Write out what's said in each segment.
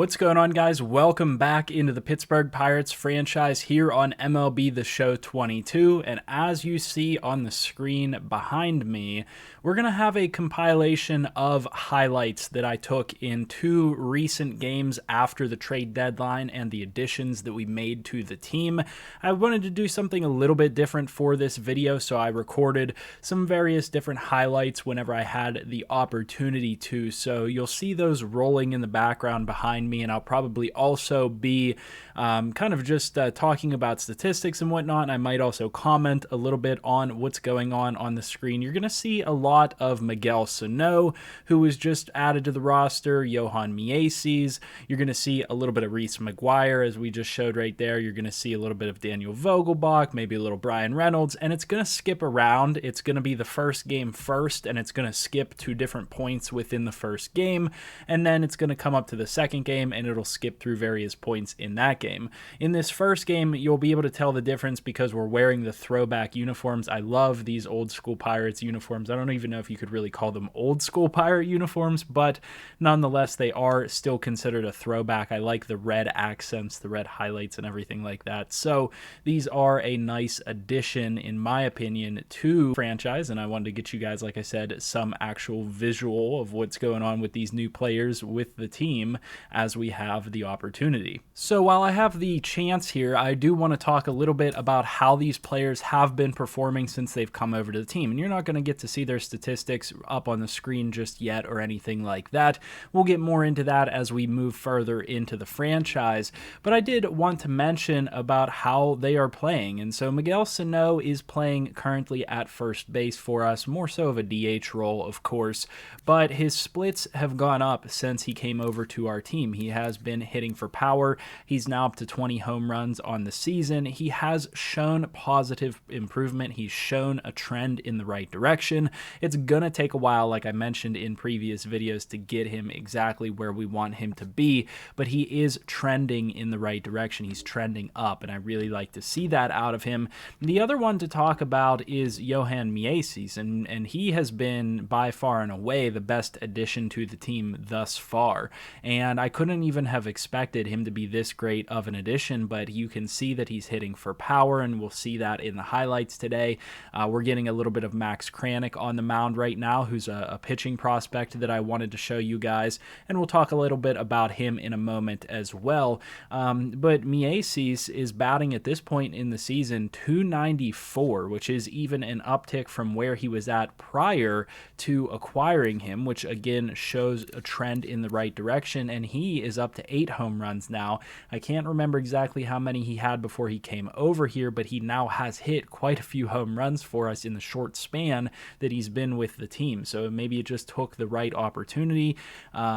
What's going on, guys? Welcome back into the Pittsburgh Pirates franchise here on MLB The Show 22. And as you see on the screen behind me, we're going to have a compilation of highlights that I took in two recent games after the trade deadline and the additions that we made to the team. I wanted to do something a little bit different for this video, so I recorded some various different highlights whenever I had the opportunity to. So you'll see those rolling in the background behind me, and I'll probably also be kind of just talking about statistics and whatnot. I might also comment a little bit on what's going on the screen. You're going to see a lot of Miguel Sano, who was just added to the roster, Johann Miese. You're going to see a little bit of Reid McGuire, as we just showed right there. You're going to see a little bit of Daniel Vogelbach, maybe a little Brian Reynolds, and it's going to skip around. It's going to be the first game first, and it's going to skip to different points within the first game, and then it's going to come up to the second game, and it'll skip through various points in that game. In this first game, you'll be able to tell the difference because we're wearing the throwback uniforms. I love these old school Pirates uniforms. I don't even know if you could really call them old school Pirate uniforms, but nonetheless, they are still considered a throwback. I like the red accents, the red highlights, and everything like that. So these are a nice addition, in my opinion, to the franchise, and I wanted to get you guys, like I said, some actual visual of what's going on with these new players with the team as we have the opportunity. So while I have the chance here, I do want to talk a little bit about how these players have been performing since they've come over to the team. And you're not going to get to see their statistics up on the screen just yet or anything like that. We'll get more into that as we move further into the franchise. But I did want to mention about how they are playing. And so Miguel Sano is playing currently at first base for us, more so of a DH role, of course. But his splits have gone up since he came over to our team. He has been hitting for power. He's now up to 20 home runs on the season. He has shown positive improvement. He's shown a trend in the right direction. It's going to take a while, like I mentioned in previous videos, to get him exactly where we want him to be, but he is trending in the right direction. He's trending up, and I really like to see that out of him. The other one to talk about is Johann Miese, and he has been by far and away the best addition to the team thus far, and I couldn't even have expected him to be this great of an addition, but you can see that he's hitting for power, and we'll see that in the highlights today. We're getting a little bit of Max Kranik on the mound right now, who's a pitching prospect that I wanted to show you guys, and we'll talk a little bit about him in a moment as well. But Miese is batting at this point in the season .294, which is even an uptick from where he was at prior to acquiring him, which again shows a trend in the right direction, and he is up to 8 home runs now. I can't remember exactly how many he had before he came over here, but he now has hit quite a few home runs for us in the short span that he's been with the team. So maybe it just took the right opportunity,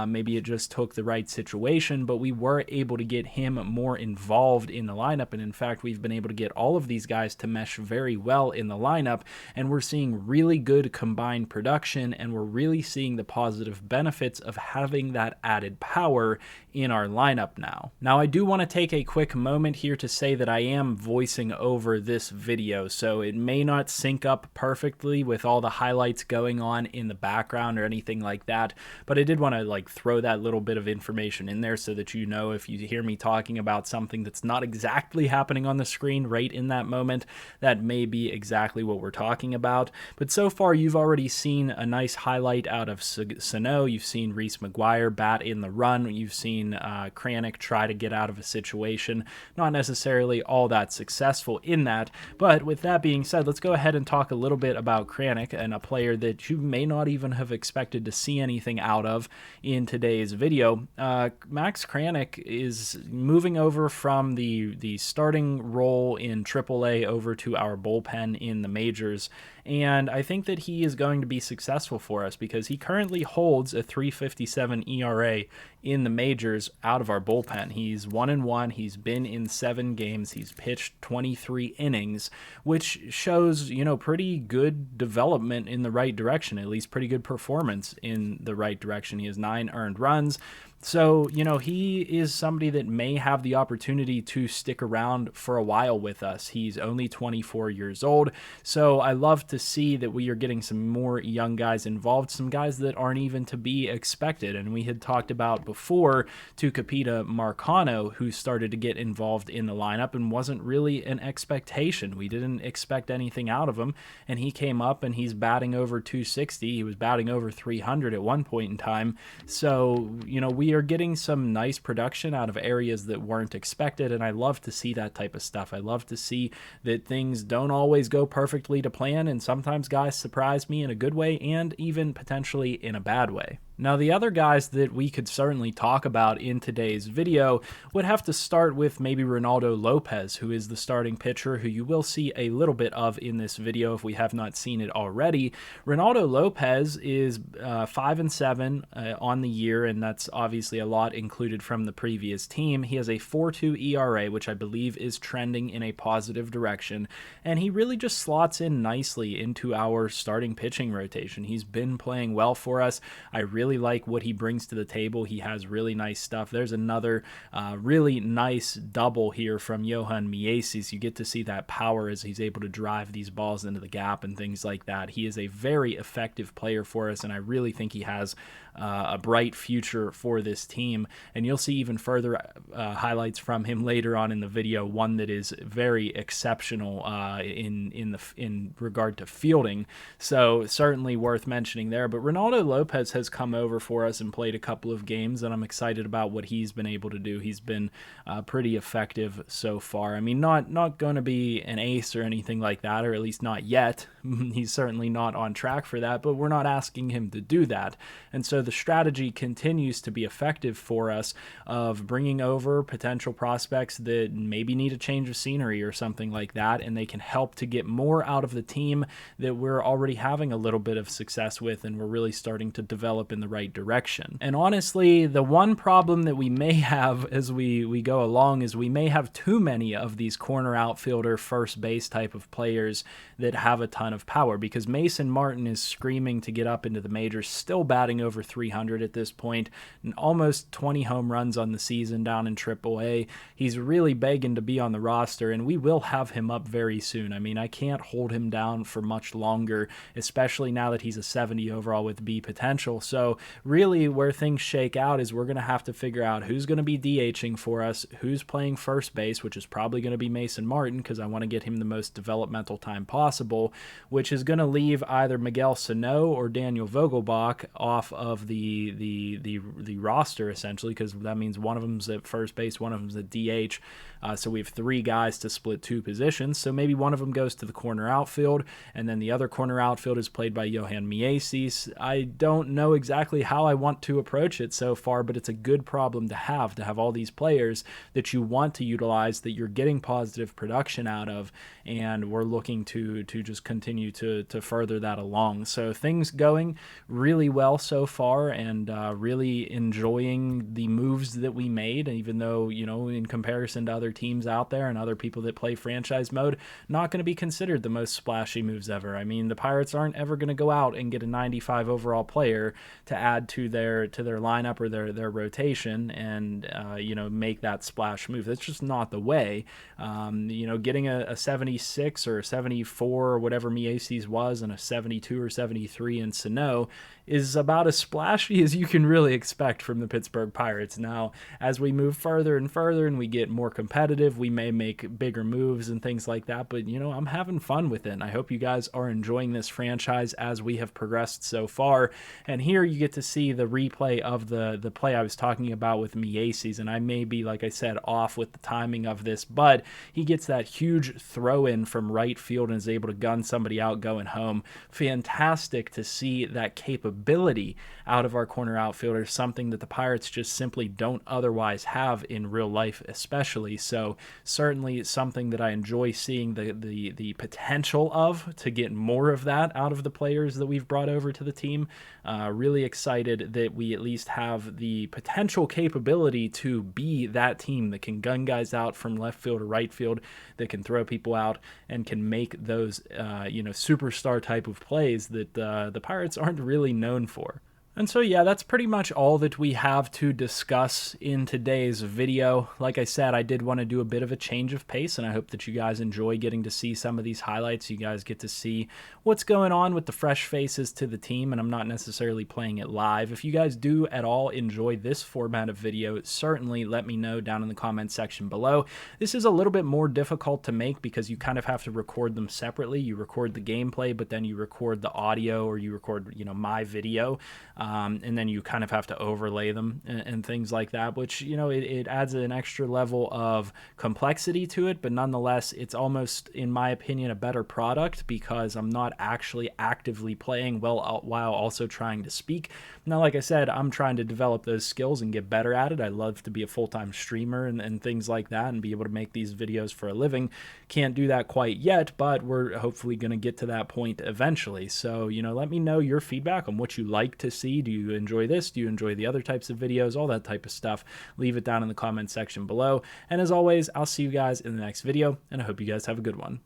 maybe it just took the right situation, but we were able to get him more involved in the lineup, and in fact we've been able to get all of these guys to mesh very well in the lineup, and we're seeing really good combined production, and we're really seeing the positive benefits of having that added power in our lineup now. Now, I do want to take a quick moment here to say that I am voicing over this video, so it may not sync up perfectly with all the highlights going on in the background or anything like that, but I did want to throw that little bit of information in there so that you know if you hear me talking about something that's not exactly happening on the screen right in that moment, that may be exactly what we're talking about. But so far, you've already seen a nice highlight out of Sano. You've seen Reid McGuire bat in the run. You've seen Kranik try to get out of a situation. Not necessarily all that successful in that, but with that being said, let's go ahead and talk a little bit about Kranik, and a player that you may not even have expected to see anything out of in today's video. Max Kranik is moving over from the starting role in AAA over to our bullpen in the majors, and I think that he is going to be successful for us because he currently holds a 3.57 ERA in the majors out of our bullpen. He's 1-1. He's been in 7 games. He's pitched 23 innings, which shows, pretty good development in the right direction, at least pretty good performance in the right direction. He has 9 earned runs. So, he is somebody that may have the opportunity to stick around for a while with us. He's only 24 years old. So I love to see that we are getting some more young guys involved, some guys that aren't even to be expected. And we had talked about before Tucupita Marcano, who started to get involved in the lineup and wasn't really an expectation. We didn't expect anything out of him. And he came up and he's batting over 260. He was batting over 300 at one point in time. So, we are getting some nice production out of areas that weren't expected, and I love to see that type of stuff. I love to see that things don't always go perfectly to plan, and sometimes guys surprise me in a good way and even potentially in a bad way. Now, the other guys that we could certainly talk about in today's video would have to start with maybe Ronaldo Lopez, who is the starting pitcher, who you will see a little bit of in this video if we have not seen it already. Ronaldo Lopez is 5-7 on the year, and that's obviously a lot included from the previous team. He has a 4.2 ERA, which I believe is trending in a positive direction, and he really just slots in nicely into our starting pitching rotation. He's been playing well for us. I really like what he brings to the table. He has really nice stuff. There's another really nice double here from Johann Miese. You get to see that power as he's able to drive these balls into the gap and things like that. He is a very effective player for us, and I really think he has a bright future for this team. And you'll see even further highlights from him later on in the video, one that is very exceptional in regard to fielding. So certainly worth mentioning there. But Ronaldo Lopez has come over for us and played a couple of games, and I'm excited about what he's been able to do. He's been pretty effective so far. I mean, not going to be an ace or anything like that, or at least not yet. He's certainly not on track for that, but we're not asking him to do that. And so the strategy continues to be effective for us of bringing over potential prospects that maybe need a change of scenery or something like that, and they can help to get more out of the team that we're already having a little bit of success with, and we're really starting to develop in the right direction. And honestly, the one problem that we may have as we go along is we may have too many of these corner outfielder, first base type of players that have a ton of power, because Mason Martin is screaming to get up into the majors, still batting over 300 at this point, and almost 20 home runs on the season down in AAA. He's really begging to be on the roster, and we will have him up very soon. I mean, I can't hold him down for much longer, especially now that he's a 70 overall with B potential. So really where things shake out is we're going to have to figure out who's going to be DHing for us, who's playing first base, which is probably going to be Mason Martin, because I want to get him the most developmental time possible, which is going to leave either Miguel Sano or Daniel Vogelbach off of the roster, essentially, because that means one of them's at first base, one of them's at DH. So we have three guys to split two positions. So maybe one of them goes to the corner outfield, and then the other corner outfield is played by Johann Miese. I don't know exactly how I want to approach it so far, but it's a good problem to have all these players that you want to utilize, that you're getting positive production out of, and we're looking to just continue to further that along. So things going really well so far, and really enjoying the moves that we made, even though, in comparison to other teams out there and other people that play franchise mode, not going to be considered the most splashy moves ever. I mean, the Pirates aren't ever going to go out and get a 95 overall player to add to their lineup or their rotation and make that splash move. That's just not the way. Getting a 76 or a 74 or whatever Miese's was, and a 72 or 73 in Sano is about as splashy as you can really expect from the Pittsburgh Pirates. Now, as we move further and further and we get more competitive, we may make bigger moves and things like that, but I'm having fun with it, and I hope you guys are enjoying this franchise as we have progressed so far. And here you get to see the replay of the play I was talking about with Miese's, and I may be, like I said, off with the timing of this, but he gets that huge throw in from right field and is able to gun somebody out going home. Fantastic to see that capability out of our corner outfielders, something that the Pirates just simply don't otherwise have in real life, especially. So certainly something that I enjoy seeing the potential of, to get more of that out of the players that we've brought over to the team. Really excited that we at least have the potential capability to be that team that can gun guys out from left field or right field, that can throw people out and can make those superstar type of plays that the Pirates aren't really known for. And so yeah, that's pretty much all that we have to discuss in today's video. Like I said, I did want to do a bit of a change of pace, and I hope that you guys enjoy getting to see some of these highlights. You guys get to see what's going on with the fresh faces to the team, and I'm not necessarily playing it live. If you guys do at all enjoy this format of video, certainly let me know down in the comment section below. This is a little bit more difficult to make because you kind of have to record them separately. You record the gameplay, but then you record the audio, or you record, my video. And then you kind of have to overlay them and things like that, which, it adds an extra level of complexity to it, but nonetheless, it's almost, in my opinion, a better product because I'm not actually actively playing while also trying to speak. Now, like I said, I'm trying to develop those skills and get better at it. I love to be a full-time streamer and things like that and be able to make these videos for a living. Can't do that quite yet, but we're hopefully going to get to that point eventually. So, let me know your feedback on what you like to see. Do you enjoy this? Do you enjoy the other types of videos? All that type of stuff. Leave it down in the comment section below. And as always, I'll see you guys in the next video, and I hope you guys have a good one.